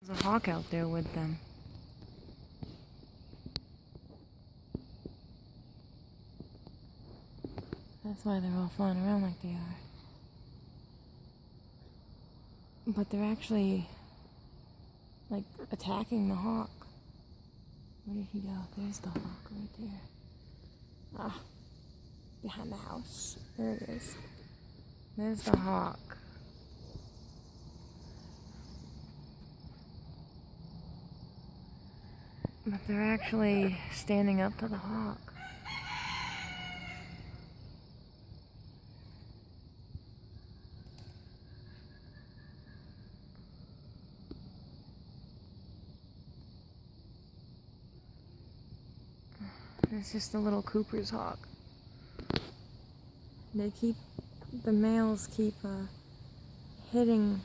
There's a hawk out there with them. That's why they're all flying around like they are. But they're actually, like, attacking the hawk. Where did he go? There's the hawk right there. Ah, behind the house. There it is. There's the hawk. But they're actually standing up to the hawk. It's just a little Cooper's hawk. The males keep hitting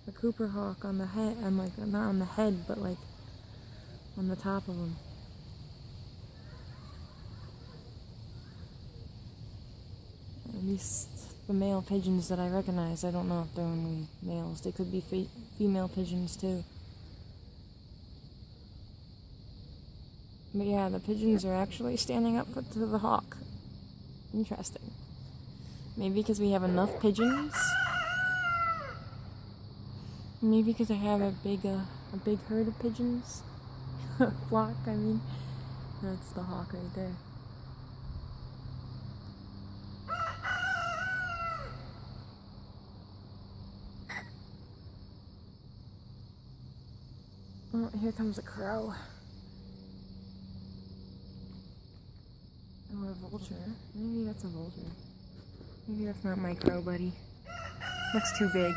the Cooper hawk on the head, and like not on the head, but like on the top of them. At least the male pigeons that I recognize. I don't know if they're only males. They could be female pigeons too. But yeah, the pigeons are actually standing up to the hawk. Interesting. Maybe because we have enough pigeons. Maybe because I have a big herd of pigeons. Flock, I mean. That's the hawk right there. Oh, here comes a crow. Or a vulture. Maybe that's a vulture. Maybe that's not my crow buddy. Looks too big.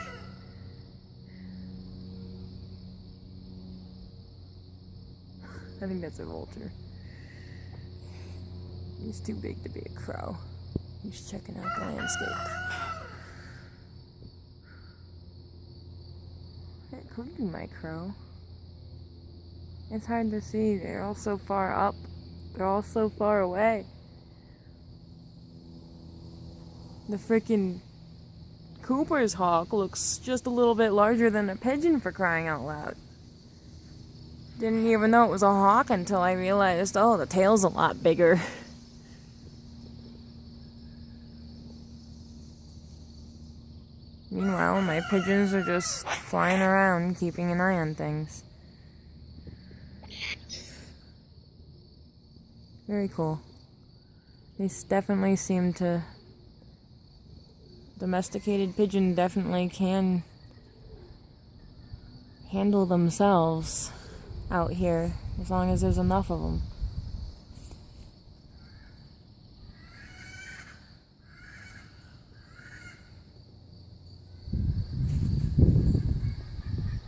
I think that's a vulture. He's too big to be a crow. He's checking out the landscape. It could be my crow. It's hard to see. They're all so far up. They're all so far away. The freaking Cooper's hawk looks just a little bit larger than a pigeon, for crying out loud. Didn't even know it was a hawk until I realized, oh, the tail's a lot bigger. Meanwhile, my pigeons are just flying around, keeping an eye on things. Very cool. These definitely seem to... Domesticated pigeon definitely can handle themselves out here, as long as there's enough of them.